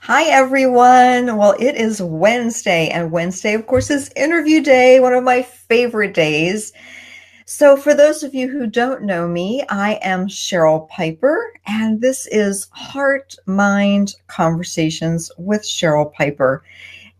Hi, everyone. Well, it is Wednesday, and Wednesday, of course, is interview day, one of my favorite days. So, for those of you who don't know me, I am Cheryl Piper, and this is Heart Mind Conversations with Cheryl Piper.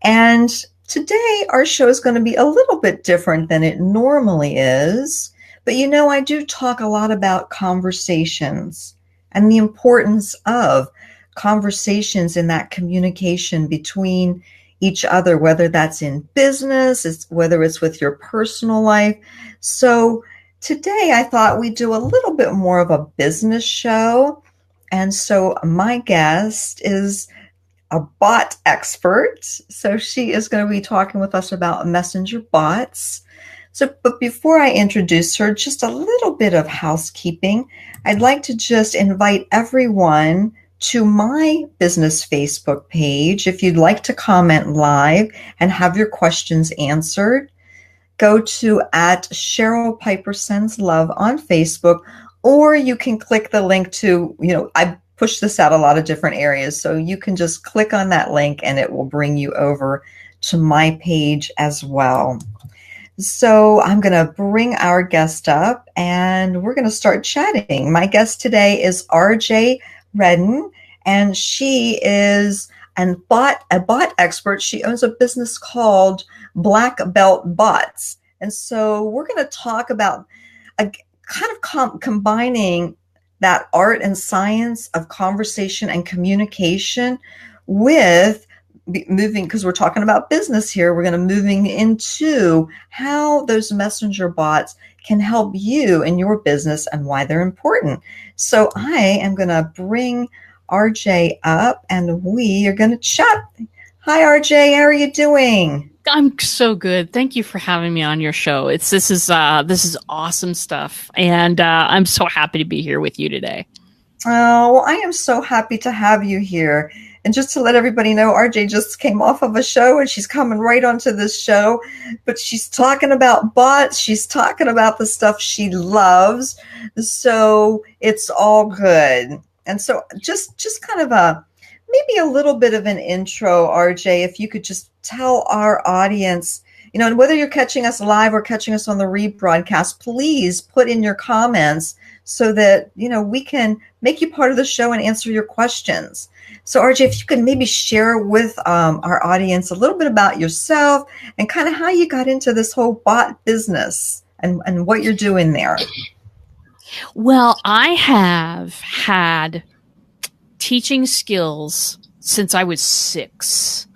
And today, our show is going to be a little bit different than it normally is. But I do talk a lot about conversations and the importance of conversations in that communication between each other, whether that's in business, whether it's with your personal life. So today I thought we'd do a little bit more of a business show. And so my guest is a bot expert. So she is going to be talking with us about messenger bots. So, but before I introduce her, just a little bit of housekeeping. I'd like to just invite everyone to my business Facebook page. If you'd like to comment live and have your questions answered, go to at Cheryl Piper Sends Love on Facebook, or you can click the link to, I push this out a lot of different areas. So you can just click on that link and it will bring you over to my page as well. So I'm going to bring our guest up and we're going to start chatting. My guest today is Rj Redden, and she is a bot expert. She owns a business called Black Belt Bots. And so we're going to talk about a kind of combining that art and science of conversation and communication with moving, because we're talking about business here, we're going to moving into how those messenger bots can help you in your business and why they're important. So I am going to bring RJ up and we are going to chat. Hi, RJ. How are you doing? I'm so good. Thank you for having me on your show. This is awesome stuff, and I'm so happy to be here with you today. Oh, well, I am so happy to have you here. And just to let everybody know, RJ just came off of a show and she's coming right onto this show, but she's talking about bots. She's talking about the stuff she loves. So it's all good. And so just kind of maybe a little bit of an intro, RJ, if you could just tell our audience, and whether you're catching us live or catching us on the rebroadcast, please put in your comments so that, we can make you part of the show and answer your questions. So RJ, if you could maybe share with our audience a little bit about yourself and kind of how you got into this whole bot business and what you're doing there. Well, I have had teaching skills since I was 6.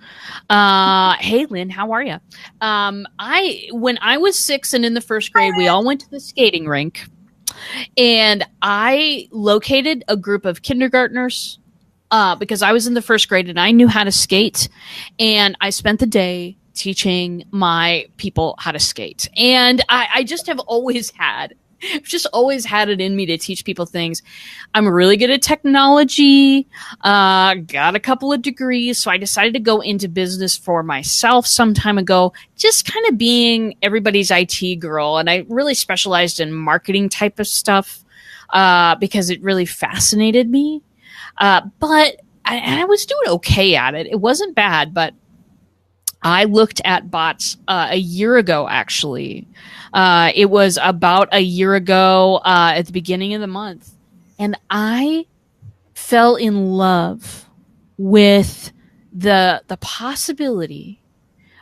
Hey, Lynn, how are you? When I was 6 and in the first grade, we all went to the skating rink, and I located a group of kindergartners because I was in the first grade and I knew how to skate, and I spent the day teaching my people how to skate. And I just have always had it in me to teach people things. I'm really good at technology, got a couple of degrees, so I decided to go into business for myself some time ago, just kind of being everybody's IT girl. And I really specialized in marketing type of stuff because it really fascinated me. But I was doing okay at it. It wasn't bad, but I looked at bots a year ago, actually. It was about a year ago at the beginning of the month. And I fell in love with the possibility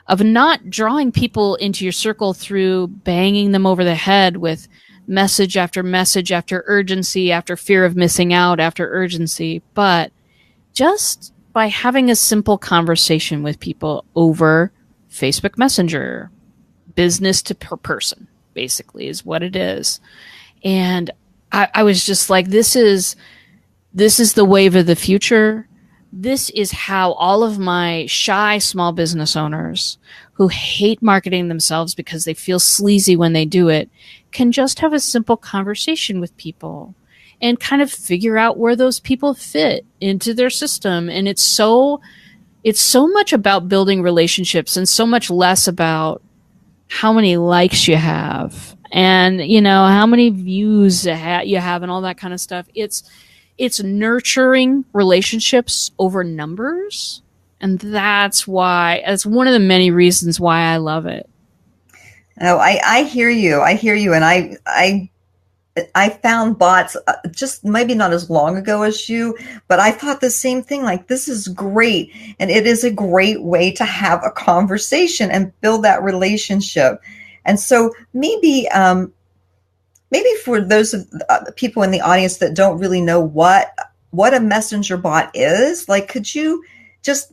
of not drawing people into your circle through banging them over the head with message after urgency, after fear of missing out, after urgency, but just by having a simple conversation with people over Facebook Messenger, business to per person, basically, is what it is. And I was just like, this is the wave of the future. This is how all of my shy small business owners who hate marketing themselves because they feel sleazy when they do it can just have a simple conversation with people and kind of figure out where those people fit into their system. And it's so much about building relationships and so much less about how many likes you have and, how many views you have and all that kind of stuff. It's it's nurturing relationships over numbers. And that's one of the many reasons why I love it. Oh, I hear you. I hear you. And I found bots just maybe not as long ago as you, but I thought the same thing. Like, this is great. And it is a great way to have a conversation and build that relationship. And so maybe for those people in the audience that don't really know what a messenger bot is, like, could you just,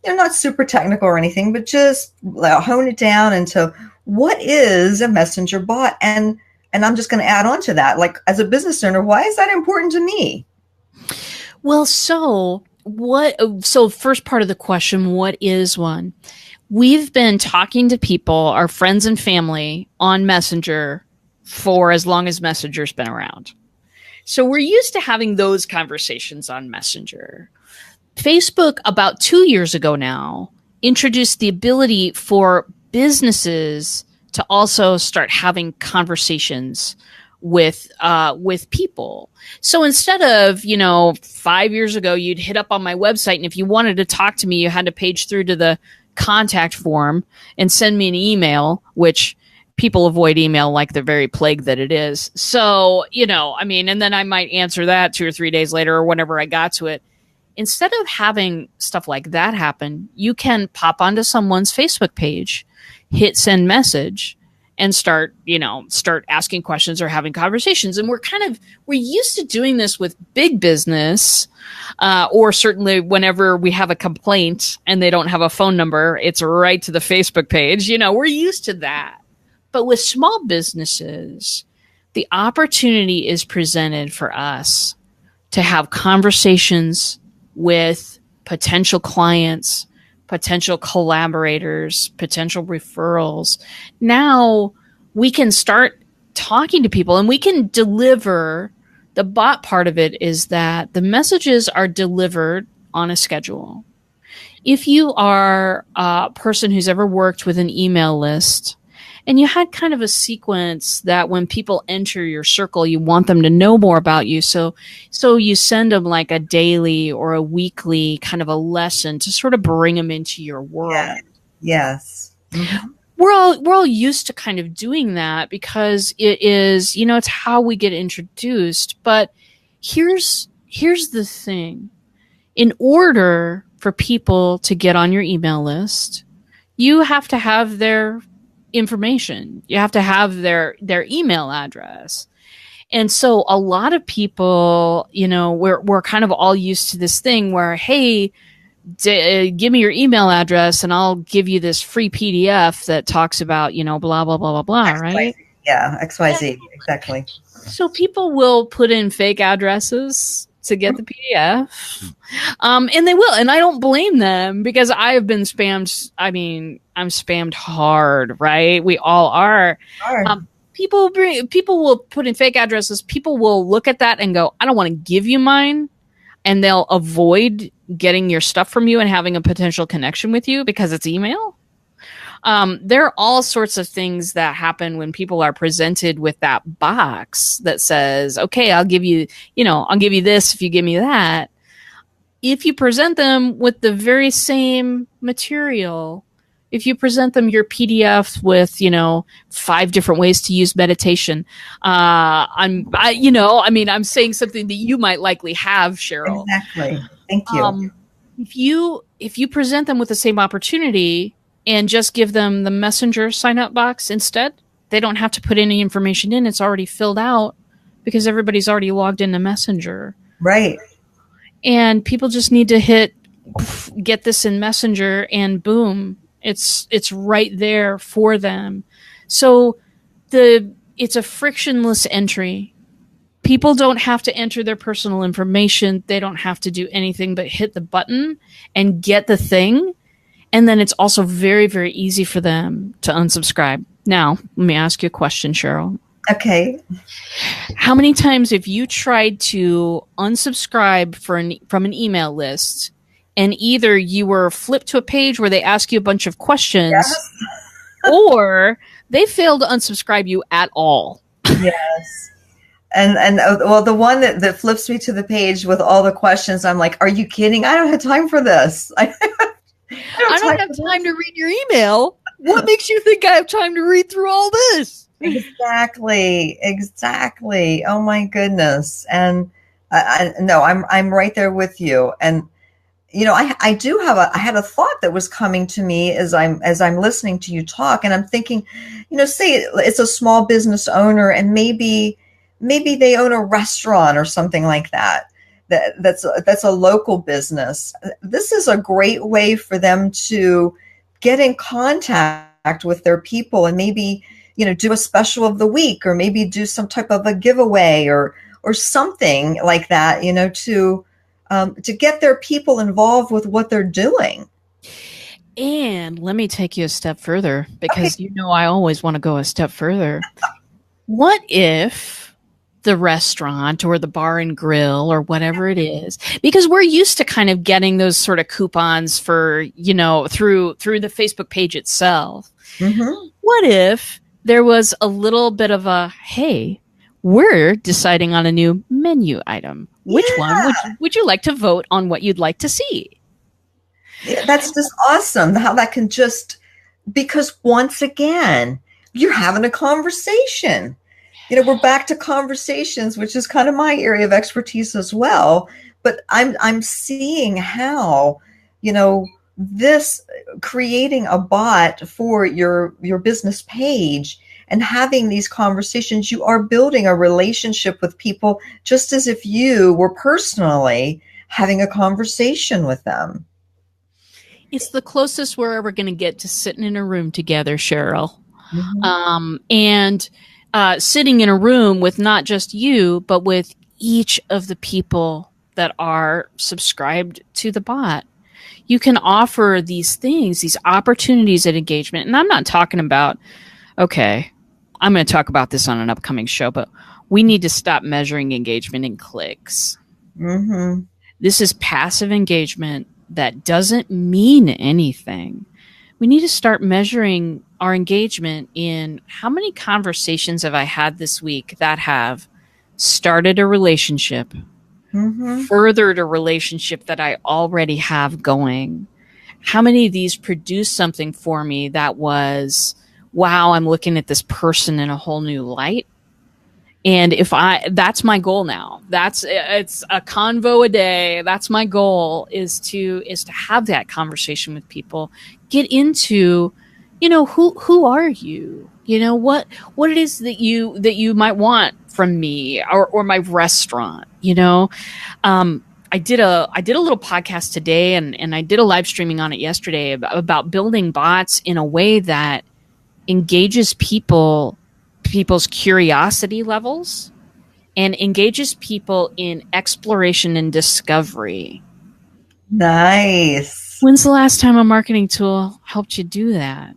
not super technical or anything, but just hone it down into what is a messenger bot? And I'm just going to add on to that, like, as a business owner, why is that important to me? Well, so first part of the question, what is one? We've been talking to people, our friends and family, on Messenger for as long as Messenger's been around. So we're used to having those conversations on Messenger. Facebook, about 2 years ago now, introduced the ability for businesses to also start having conversations with people. So instead of, 5 years ago, you'd hit up on my website, and if you wanted to talk to me, you had to page through to the contact form and send me an email, which people avoid email like the very plague that it is. So, and then I might answer that 2 or 3 days later or whenever I got to it. Instead of having stuff like that happen, you can pop onto someone's Facebook page, hit send message, and start asking questions or having conversations. And we're used to doing this with big business, or certainly whenever we have a complaint and they don't have a phone number, it's right to the Facebook page. We're used to that. But with small businesses, the opportunity is presented for us to have conversations with potential clients, potential collaborators, potential referrals. Now we can start talking to people, and we can deliver. The bot part of it is that the messages are delivered on a schedule. If you are a person who's ever worked with an email list, and you had kind of a sequence that when people enter your circle, you want them to know more about you. So you send them like a daily or a weekly kind of a lesson to sort of bring them into your world. Yeah. Yes. Mm-hmm. We're all used to kind of doing that because it is, it's how we get introduced. But here's the thing. In order for people to get on your email list, you have to have their information. You have to have their email address. And so a lot of people, we're kind of all used to this thing where, hey, give me your email address and I'll give you this free PDF that talks about, blah, blah, blah, blah, blah, XYZ. Right? Yeah, XYZ, exactly. So people will put in fake addresses to get the PDF. And they will. And I don't blame them because I have been spammed. I mean, I'm spammed hard, right? We all are. People will put in fake addresses. People will look at that and go, I don't want to give you mine. And they'll avoid getting your stuff from you and having a potential connection with you because it's email. There are all sorts of things that happen when people are presented with that box that says, okay, I'll give you this if you give me that. If you present them with the very same material, if you present them your PDF with, 5 different ways to use meditation, I'm saying something that you might likely have, Cheryl. Exactly. Thank you. If you present them with the same opportunity and just give them the Messenger sign-up box instead, they don't have to put any information in. It's already filled out because everybody's already logged into Messenger. Right. And people just need to get this in Messenger, and boom, it's right there for them. So it's a frictionless entry. People don't have to enter their personal information. They don't have to do anything but hit the button and get the thing. And then it's also very, very easy for them to unsubscribe. Now, let me ask you a question, Cheryl. Okay. How many times have you tried to unsubscribe from an email list, and either you were flipped to a page where they ask you a bunch of questions, yes, or they failed to unsubscribe you at all? Yes. Well, the one that flips me to the page with all the questions, I'm like, are you kidding? I don't have time for this. I don't I have don't time have for time to this. read your email. What makes you think I have time to read through all this? Exactly, exactly. Oh my goodness. And no, I'm right there with you. And I do have I had a thought that was coming to me as I'm listening to you talk, and I'm thinking, say it's a small business owner, and maybe they own a restaurant or something like that. That's a local business. This is a great way for them to get in contact with their people, and maybe do a special of the week, or maybe do some type of a giveaway, or something like that, to get their people involved with what they're doing. And let me take you a step further, Okay. because I always want to go a step further. What if the restaurant or the bar and grill or whatever it is, because we're used to kind of getting those sort of coupons for, through the Facebook page itself. Mm-hmm. What if there was a little bit of a, hey, we're deciding on a new menu item. Which one Yeah, would you like to vote on what you'd like to see? yeah, that's just awesome. How that can just because once again, you're having a conversation. We're back to conversations, which is kind of my area of expertise as well. But I'm seeing how, this creating a bot for your business page and having these conversations, you are building a relationship with people just as if you were personally having a conversation with them. It's the closest we're ever going to get to sitting in a room together, Cheryl. Mm-hmm. And sitting in a room with not just you, but with each of the people that are subscribed to the bot. You can offer these things, these opportunities at engagement. And I'm not talking about, okay, I'm going to talk about this on an upcoming show, but we need to stop measuring engagement in clicks. Mm-hmm. This is passive engagement that doesn't mean anything. We need to start measuring our engagement in how many conversations have I had this week that have started a relationship, Mm-hmm. furthered a relationship that I already have going. How many of these produced something for me that was, wow, I'm looking at this person in a whole new light? And that's my goal now. It's a convo a day. That's my goal is to have that conversation with people, get into, who are you? What it is that you might want from me or my restaurant, I did a little podcast today and I did a live streaming on it yesterday about building bots in a way that engages people's curiosity levels and engages people in exploration and discovery. Nice. When's the last time a marketing tool helped you do that?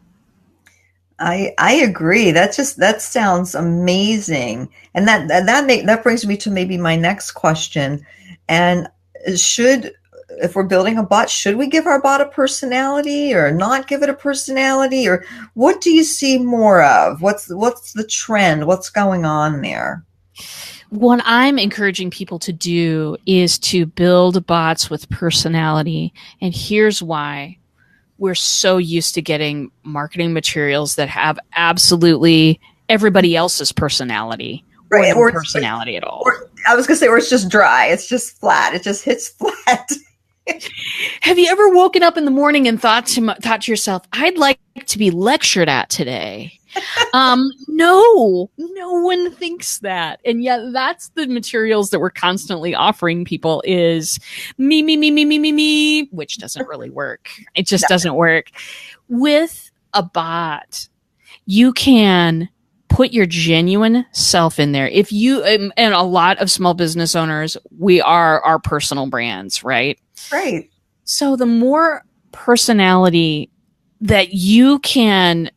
I agree. That sounds amazing. And that brings me to maybe my next question. And should if we're building a bot, should we give our bot a personality or not give it a personality? Or what do you see more of? What's the trend? What's going on there? What I'm encouraging people to do is to build bots with personality. And here's why. We're so used to getting marketing materials that have absolutely everybody else's personality, Right. or no personality at all. I was going to say, or it's just dry. It's just flat. It just hits flat. Have you ever woken up in the morning and thought to yourself, I'd like to be lectured at today? No one thinks that. And yet that's the materials that we're constantly offering people is me, which doesn't really work. It just doesn't work. With a bot, you can put your genuine self in there. If you, and a lot of small business owners, we are our personal brands, right? Right. So the more personality that you can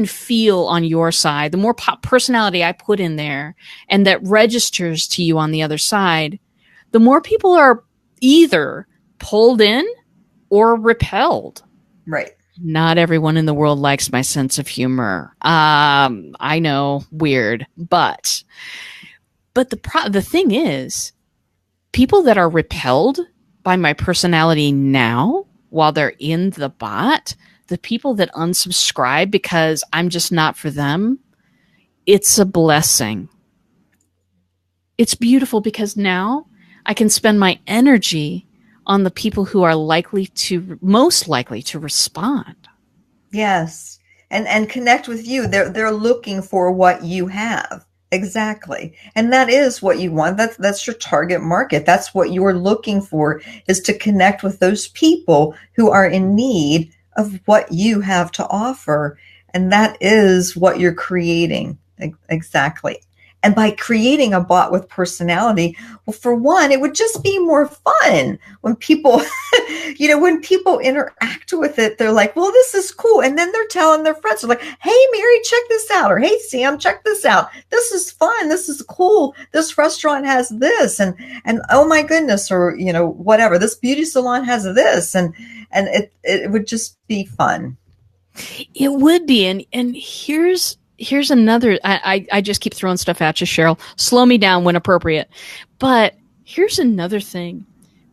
feel on your side, the more personality I put in there and that registers to you on the other side, the more people are either pulled in or repelled. Right. Not everyone in the world likes my sense of humor. I know, weird, but the thing is, people that are repelled by my personality now while they're in the bot, the people that unsubscribe because I'm just not for them, it's a blessing. It's beautiful because now I can spend my energy on the people who are most likely to respond. Yes. And connect with you. They're looking for what you have. Exactly. And that is what you want. That's your target market. That's what you're looking for, is to connect with those people who are in need of what you have to offer. And that is what you're creating. Exactly. And by creating a bot with personality, well, for one, it would just be more fun when people, when people interact with it, they're like, well, this is cool. And then they're telling their friends, they're like, hey, Mary, check this out. Or hey, Sam, check this out. This is fun. This is cool. This restaurant has this. And oh my goodness, or, whatever, this beauty salon has this. And it would just be fun. It would be. And here's another, I just keep throwing stuff at you, Cheryl. Slow me down when appropriate. But here's another thing.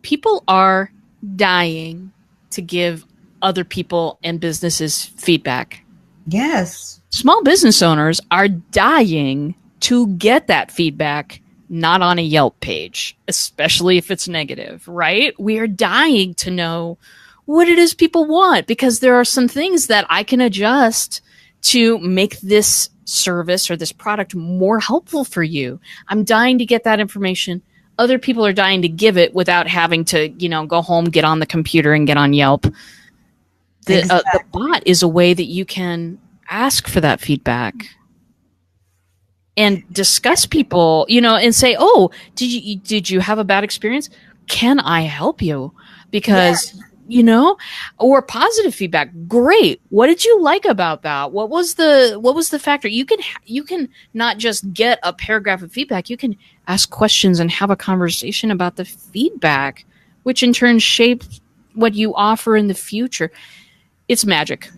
People are dying to give other people and businesses feedback. Yes. Small business owners are dying to get that feedback, not on a Yelp page, especially if it's negative, right? We are dying to know what it is people want, because there are some things that I can adjust to make this service or this product more helpful for you. I'm dying to get that information. Other people are dying to give it without having to, go home, get on the computer and get on Yelp. The bot is a way that you can ask for that feedback and discuss people, and say, oh, did you have a bad experience? Can I help you? Because, or positive feedback. Great. What did you like about that? What was the factor? You can not just get a paragraph of feedback. You can ask questions and have a conversation about the feedback, which in turn shapes what you offer in the future. It's magic.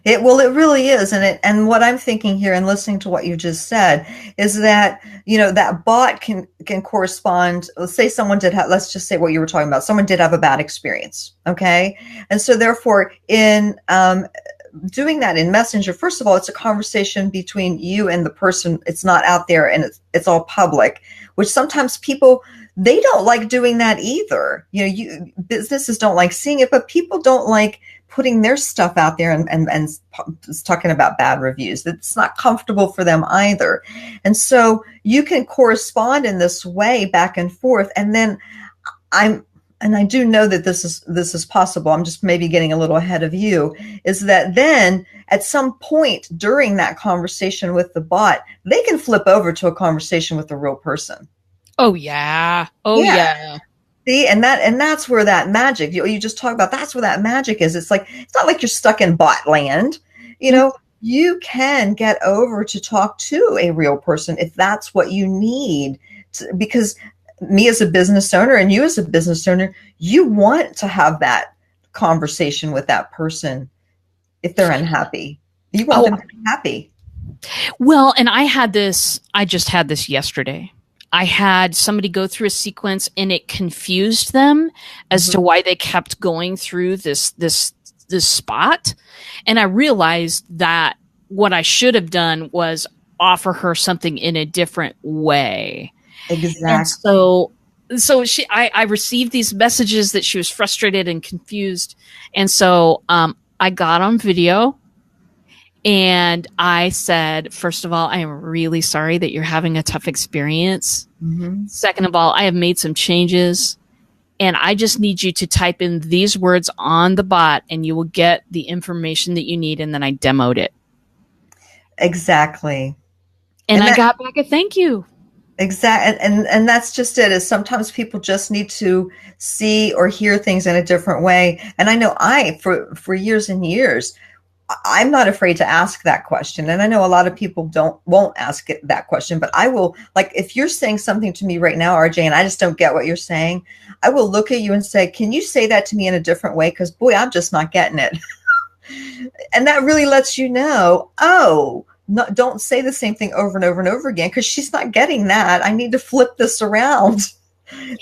It really is. And what I'm thinking here and listening to what you just said is that, that bot can correspond. Let's say someone let's just say what you were talking about. Someone did have a bad experience. Okay. And so therefore in, doing that in Messenger, first of all, it's a conversation between you and the person. It's not out there and it's all public, which sometimes people, they don't like doing that either. Businesses don't like seeing it, but people don't like putting their stuff out there and talking about bad reviews. It's not comfortable for them either. And so you can correspond in this way back and forth. And then I do know that this is possible. I'm just maybe getting a little ahead of you, is that then at some point during that conversation with the bot, they can flip over to a conversation with the real person. Oh yeah. Oh yeah. See, and that's where that magic, you just talk about, that's where that magic is. It's not like you're stuck in bot land. You can get over to talk to a real person if that's what you need because me as a business owner and you as a business owner, you want to have that conversation with that person if they're unhappy. You want them to be happy. Well, and I just had this yesterday. I had somebody go through a sequence and it confused them as to why they kept going through this spot. And I realized that what I should have done was offer her something in a different way. Exactly. And so I received these messages that she was frustrated and confused. And so I got on video. And I said, first of all, I am really sorry that you're having a tough experience. Mm-hmm. Second of all, I have made some changes and I just need you to type in these words on the bot and you will get the information that you need. And then I demoed it. Exactly. And I got back a thank you. Exactly. And that's just it, is sometimes people just need to see or hear things in a different way. And I know for years and years, I'm not afraid to ask that question. And I know a lot of people won't ask that question, but I will, like, if you're saying something to me right now, RJ, and I just don't get what you're saying, I will look at you and say, can you say that to me in a different way? Because boy, I'm just not getting it. And that really lets you know, oh, no, don't say the same thing over and over and over again because she's not getting that. I need to flip this around.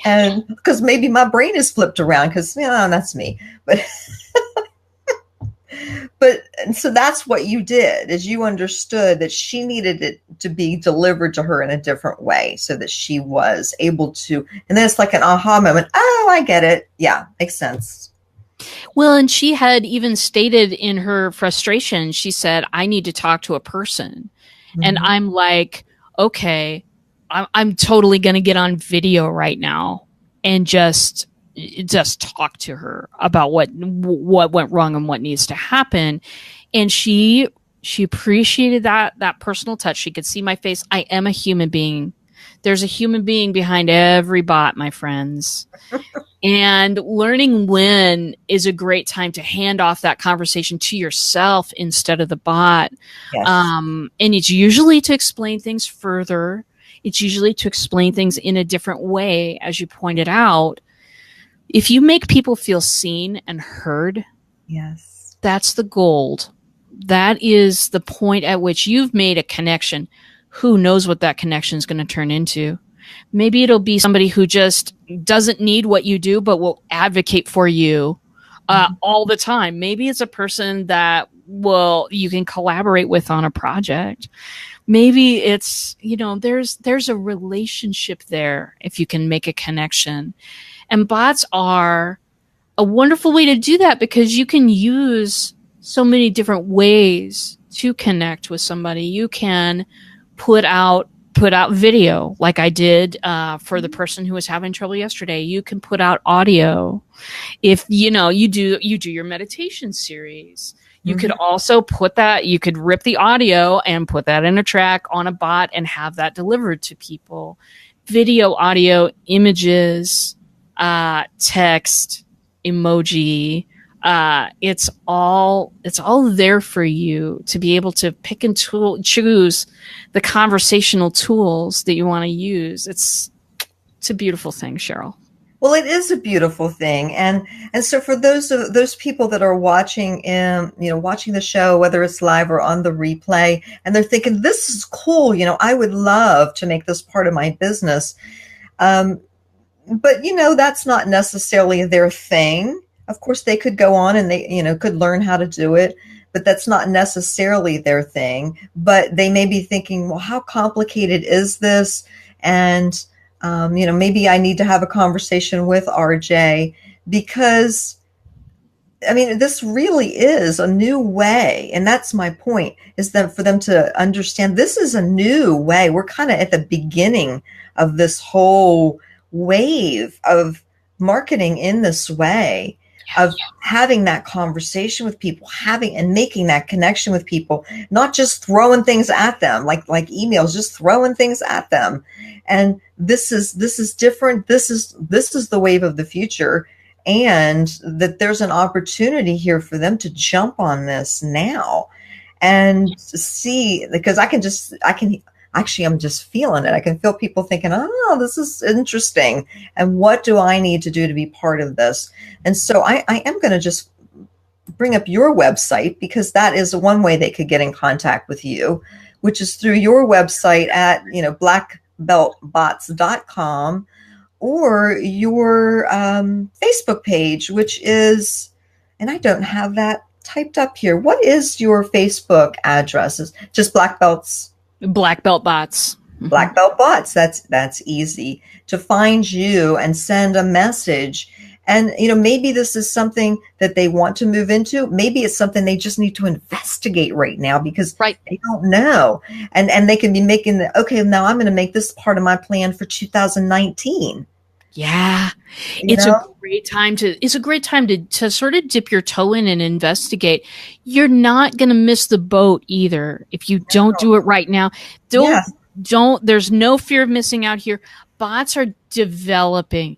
And because maybe my brain is flipped around because, that's me. But and so that's what you did is you understood that she needed it to be delivered to her in a different way so that she was able to, and then it's like an aha moment. Oh, I get it. Yeah, makes sense. Well, and she had even stated in her frustration, she said, I need to talk to a person. And Mm-hmm. I'm like, okay, I'm totally going to get on video right now and just talk to her about what went wrong and what needs to happen. And she appreciated that personal touch. She could see my face. I am a human being. There's a human being behind every bot, my friends. And learning when is a great time to hand off that conversation to yourself instead of the bot. Yes. And it's usually to explain things further. It's usually to explain things in a different way, as you pointed out. If you make people feel seen and heard, Yes. that's the gold. That is the point at which you've made a connection. Who knows what that connection is going to turn into? Maybe it'll be somebody who just doesn't need what you do, but will advocate for you all the time. Maybe it's a person that you can collaborate with on a project. Maybe it's, there's a relationship there if you can make a connection. And bots are a wonderful way to do that because you can use so many different ways to connect with somebody. You can put out video like I did for the person who was having trouble yesterday. You can put out audio. If you do your meditation series, you could also you could rip the audio and put that in a track on a bot and have that delivered to people. Video, audio, images, text, emoji, it's all there for you to be able to pick and choose the conversational tools that you want to use. It's a beautiful thing, Cheryl. Well, it is a beautiful thing, and so for those people that are watching, watching the show, whether it's live or on the replay, and they're thinking, "This is cool," I would love to make this part of my business. But that's not necessarily their thing. Of course, they could go on and they could learn how to do it, but that's not necessarily their thing. But they may be thinking, well, how complicated is this? And maybe I need to have a conversation with RJ because this really is a new way. And that's my point, is that for them to understand this is a new way. We're kind of at the beginning of this whole wave of marketing in this way, of having that conversation with people, having and making that connection with people, not just throwing things at them like emails, just throwing things at them. And this is different. This is the wave of the future. And that there's an opportunity here for them to jump on this now and see, because I'm just feeling it. I can feel people thinking, oh, this is interesting. And what do I need to do to be part of this? And so I am going to just bring up your website, because that is one way they could get in contact with you, which is through your website at, blackbeltbots.com, or your Facebook page, which is, and I don't have that typed up here. What is your Facebook address? Is just Black Belt Bots. Black Belt Bots. That's easy to find you and send a message. And maybe this is something that they want to move into. Maybe it's something they just need to investigate right now because they don't know. And they can be making okay, now I'm going to make this part of my plan for 2019. Yeah. It's a great time to sort of dip your toe in and investigate. You're not going to miss the boat either if you don't do it right now. There's no fear of missing out here. Bots are developing.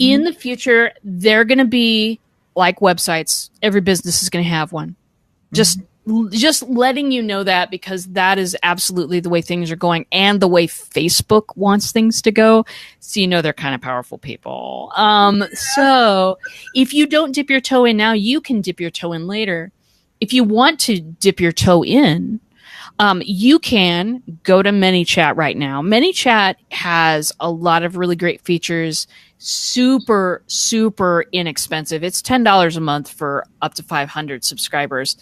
In the future, they're going to be like websites. Every business is going to have one. Just letting you know that, because that is absolutely the way things are going and the way Facebook wants things to go. So they're kind of powerful people. So if you don't dip your toe in now, you can dip your toe in later. if you want to dip your toe in, you can go to ManyChat right now. ManyChat has a lot of really great features, super, super inexpensive. It's $10 a month for up to 500 subscribers.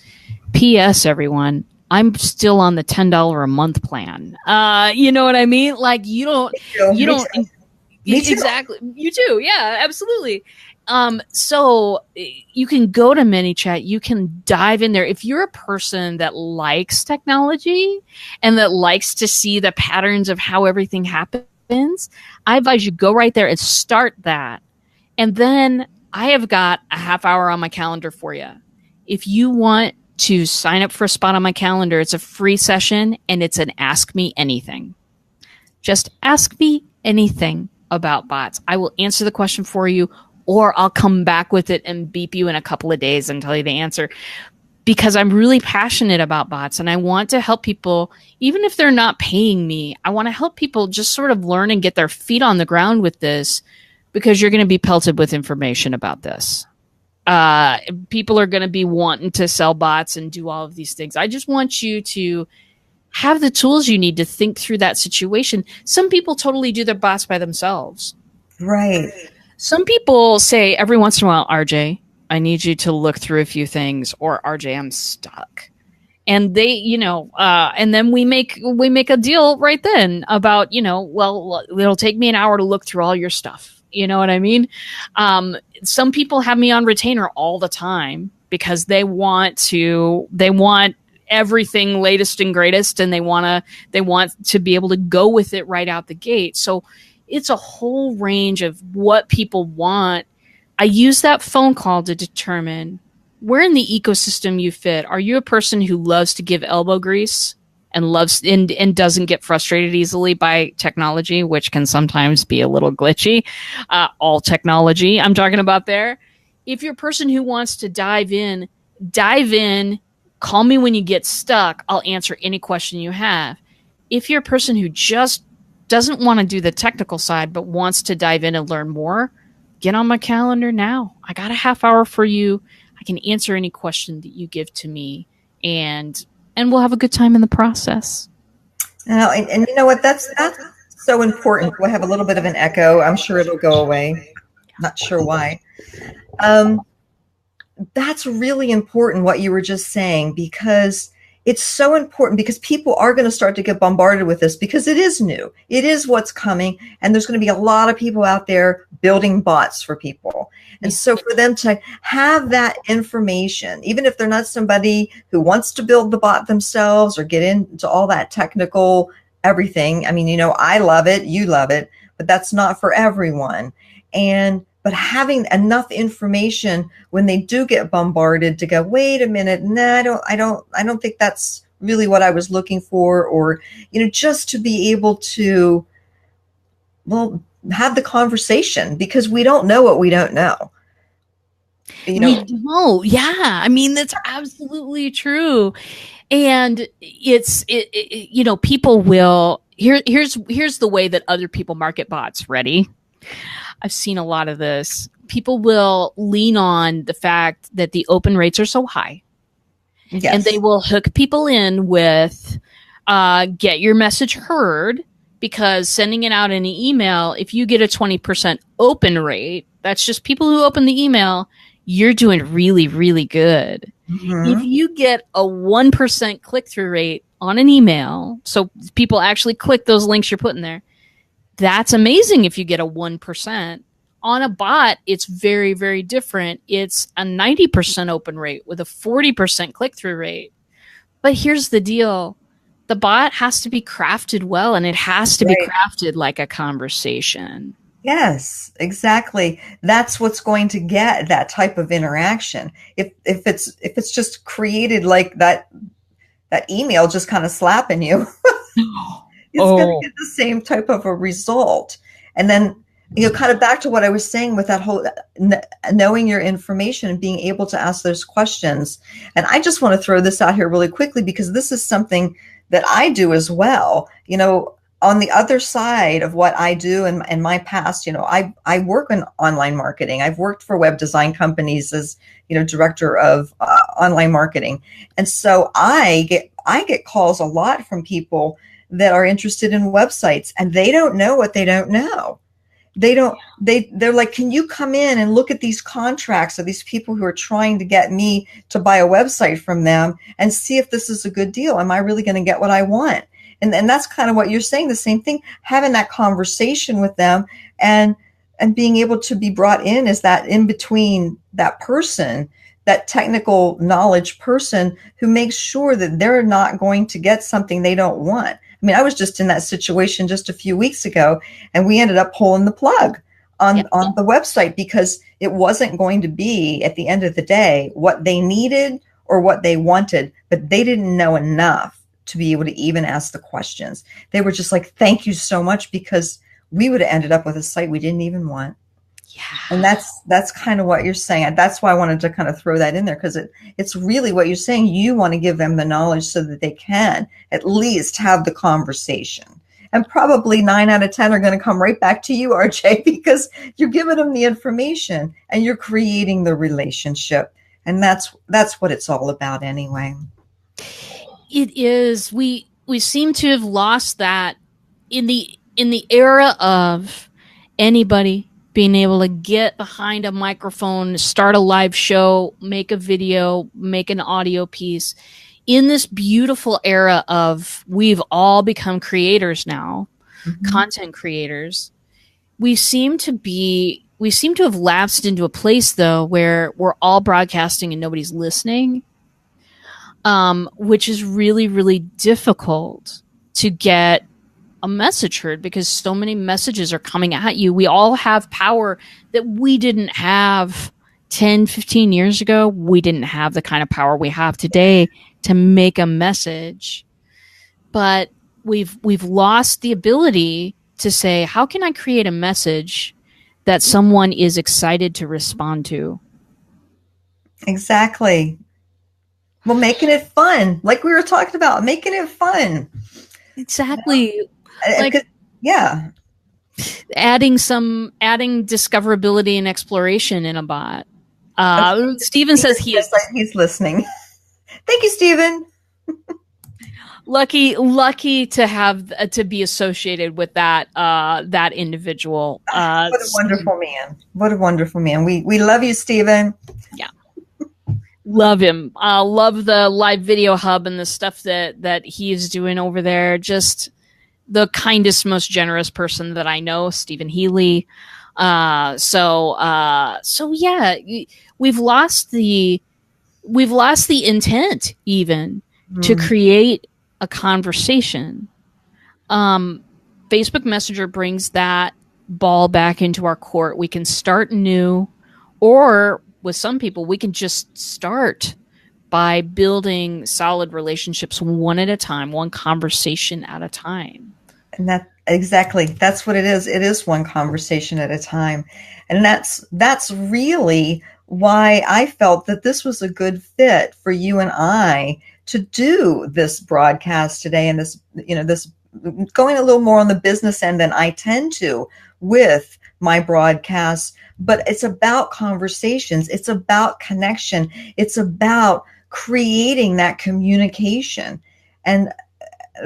P.S. everyone, I'm still on the $10 a month plan. You know what I mean? Like you Me don't too. Me too. exactly. You too. Yeah, absolutely. So you can go to ManyChat, you can dive in there. If you're a person that likes technology and that likes to see the patterns of how everything happens, I advise you go right there and start that. And then I have got a half hour on my calendar for you. If you want to sign up for a spot on my calendar, it's a free session and it's an Ask Me Anything. Just ask me anything about bots. I will answer the question for you, or I'll come back with it and beep you in a couple of days and tell you the answer, because I'm really passionate about bots and I want to help people, even if they're not paying me. I want to help people just sort of learn and get their feet on the ground with this, because you're going to be pelted with information about this. People are going to be wanting to sell bots and do all of these things. I just want you to have the tools you need to think through that situation. Some people totally do their bots by themselves. Right. Some people say every once in a while, RJ, I need you to look through a few things, or RJ, I'm stuck. And they, and then we make a deal right then about, well, it'll take me an hour to look through all your stuff. You know what I mean? Some people have me on retainer all the time because they want everything latest and greatest, and they want to be able to go with it right out the gate. So it's a whole range of what people want. I use that phone call to determine where in the ecosystem you fit. Are you a person who loves to give elbow grease and loves and doesn't get frustrated easily by technology, which can sometimes be a little glitchy? All technology I'm talking about there. If you're a person who wants to dive in, call me when you get stuck. I'll answer any question you have. If you're a person who just doesn't want to do the technical side but wants to dive in and learn more, get on my calendar now. I got a half hour for you. I can answer any question that you give to me, and we'll have a good time in the process. And you know what? That's so important. We have a little bit of an echo. I'm sure it'll go away. Not sure why. That's really important what you were just saying, because it's so important, because people are going to start to get bombarded with this because it is new. It is what's coming. And there's going to be a lot of people out there building bots for people. And so for them to have that information, even if they're not somebody who wants to build the bot themselves or get into all that technical everything. I mean, I love it. You love it, but that's not for everyone. But having enough information when they do get bombarded to go, wait a minute, no, I don't think that's really what I was looking for, or just to be able to, well, have the conversation, because we don't know what we don't know. We don't. Yeah, I mean, that's absolutely true. And it's people will here's the way that other people market bots. Ready? I've seen a lot of this. People will lean on the fact that the open rates are so high. Yes. And they will hook people in with get your message heard, because sending it out in an email, if you get a 20% open rate, that's just people who open the email, you're doing really, really good. Mm-hmm. If you get a 1% click-through rate on an email, so people actually click those links you're putting there, that's amazing. If you get a 1%. On a bot, it's very, very different. It's a 90% open rate with a 40% click-through rate. But here's the deal. The bot has to be crafted well, and it has to be crafted like a conversation. Yes, exactly. That's what's going to get that type of interaction. If it's just created like that email just kind of slapping you, it's going to get the same type of a result. And then, kind of back to what I was saying with that whole knowing your information and being able to ask those questions. And I just want to throw this out here really quickly, because this is something that I do as well. On the other side of what I do in my past, I work in online marketing. I've worked for web design companies as, director of online marketing. And so I get calls a lot from people that are interested in websites, and they don't know what they don't know. They're like, can you come in and look at these contracts of these people who are trying to get me to buy a website from them and see if this is a good deal? Am I really going to get what I want? And that's kind of what you're saying, the same thing, having that conversation with them, and being able to be brought in as that in between, that person, that technical knowledge person who makes sure that they're not going to get something they don't want. I mean, I was just in that situation just a few weeks ago, and we ended up pulling the plug on the website because it wasn't going to be, at the end of the day, what they needed or what they wanted, but they didn't know enough to be able to even ask the questions. They were just like, thank you so much, because we would have ended up with a site we didn't even want. Yeah. And that's kind of what you're saying. That's why I wanted to kind of throw that in there, because it's really what you're saying. You want to give them the knowledge so that they can at least have the conversation. And probably 9 out of 10 are going to come right back to you, RJ, because you're giving them the information and you're creating the relationship. And that's what it's all about anyway. It is. We seem to have lost that in the era of anybody being able to get behind a microphone, start a live show, make a video, make an audio piece. In this beautiful era of we've all become creators now, content creators, we seem to have lapsed into a place though where we're all broadcasting and nobody's listening, which is really, really difficult to get a message heard because so many messages are coming at you. We all have power that we didn't have 10, 15 years ago. We didn't have the kind of power we have today to make a message. But we've lost the ability to say, how can I create a message that someone is excited to respond to? Exactly. Well, making it fun, like we were talking about, making it fun. Exactly. Like, yeah, adding discoverability and exploration in a bot. Steven says he's listening. Thank you, Steven. lucky to have to be associated with that individual. What a wonderful man. What a wonderful man. We love you, Steven. Yeah. Love him. Love the live video hub and the stuff that he is doing over there. Just the kindest, most generous person that I know, Stephen Healy. So yeah, we've lost the intent even to create a conversation. Facebook Messenger brings that ball back into our court. We can start new, or with some people, we can just start by building solid relationships one at a time, one conversation at a time. And that's what it is. It is one conversation at a time. And that's really why I felt that this was a good fit for you and I to do this broadcast today, and this going a little more on the business end than I tend to with my broadcasts. But it's about conversations. It's about connection. It's about creating that communication. And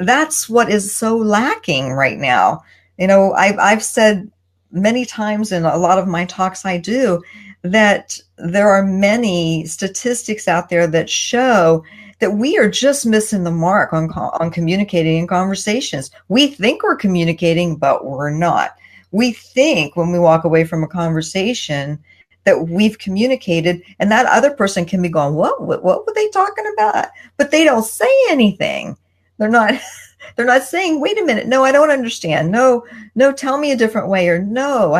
that's what is so lacking right now. I've said many times in a lot of my talks I do that there are many statistics out there that show that we are just missing the mark on communicating in conversations. We think we're communicating, but we're not. We think when we walk away from a conversation that we've communicated, and that other person can be going, what were they talking about? But they don't say anything. They're not saying, wait a minute, no, I don't understand. No, tell me a different way, or no,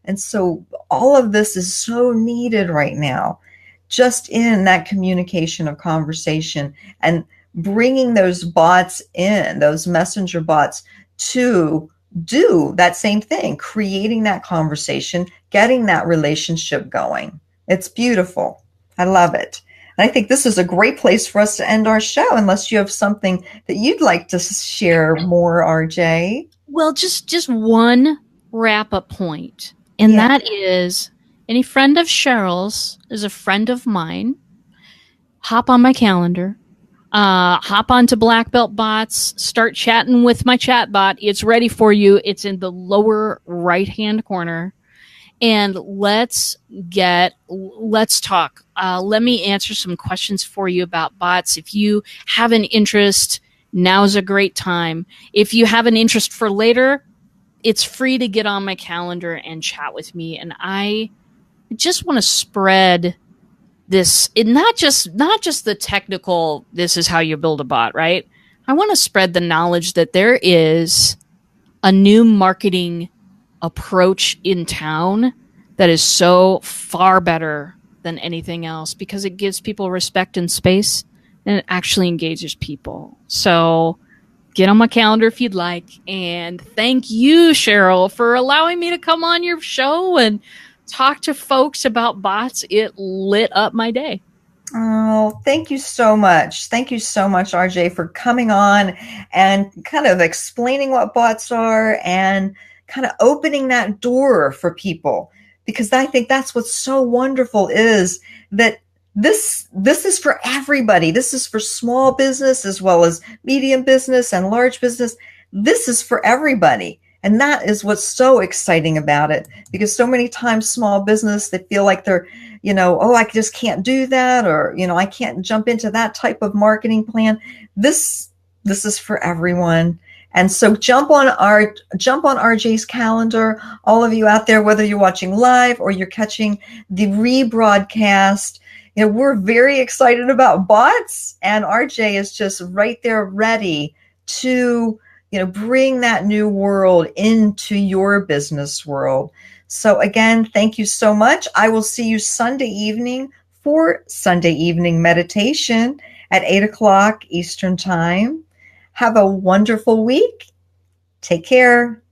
and so all of this is so needed right now, just in that communication of conversation, and bringing those bots in, those messenger bots, to do that same thing, creating that conversation, getting that relationship going. It's beautiful. I love it. And I think this is a great place for us to end our show, unless you have something that you'd like to share more, RJ. Well, just one wrap-up point, and that is, any friend of Cheryl's is a friend of mine. hop on my calendar, hop onto Black Belt Bots, start chatting with my chat bot. It's ready for you. It's in the lower right hand corner. And let's talk. Let me answer some questions for you about bots. If you have an interest, now's a great time. If you have an interest for later, it's free to get on my calendar and chat with me. And I just want to spread this, not just the technical, this is how you build a bot, right? I want to spread the knowledge that there is a new marketing approach in town that is so far better than anything else because it gives people respect and space and it actually engages people. So get on my calendar if you'd like. And thank you, Cheryl, for allowing me to come on your show and talk to folks about bots. It lit up my day. Oh, thank you so much. Thank you so much, RJ, for coming on and kind of explaining what bots are and kind of opening that door for people. Because I think that's what's so wonderful is that this is for everybody. This is for small business as well as medium business and large business. This is for everybody. And that is what's so exciting about it because so many times small business, they feel like they're, oh, I just can't do that, or, I can't jump into that type of marketing plan. This is for everyone. And so jump on RJ's calendar, all of you out there, whether you're watching live or you're catching the rebroadcast. We're very excited about bots, and RJ is just right there ready to bring that new world into your business world. So again, thank you so much. I will see you Sunday evening for Sunday evening meditation at 8 o'clock Eastern Time. Have a wonderful week. Take care.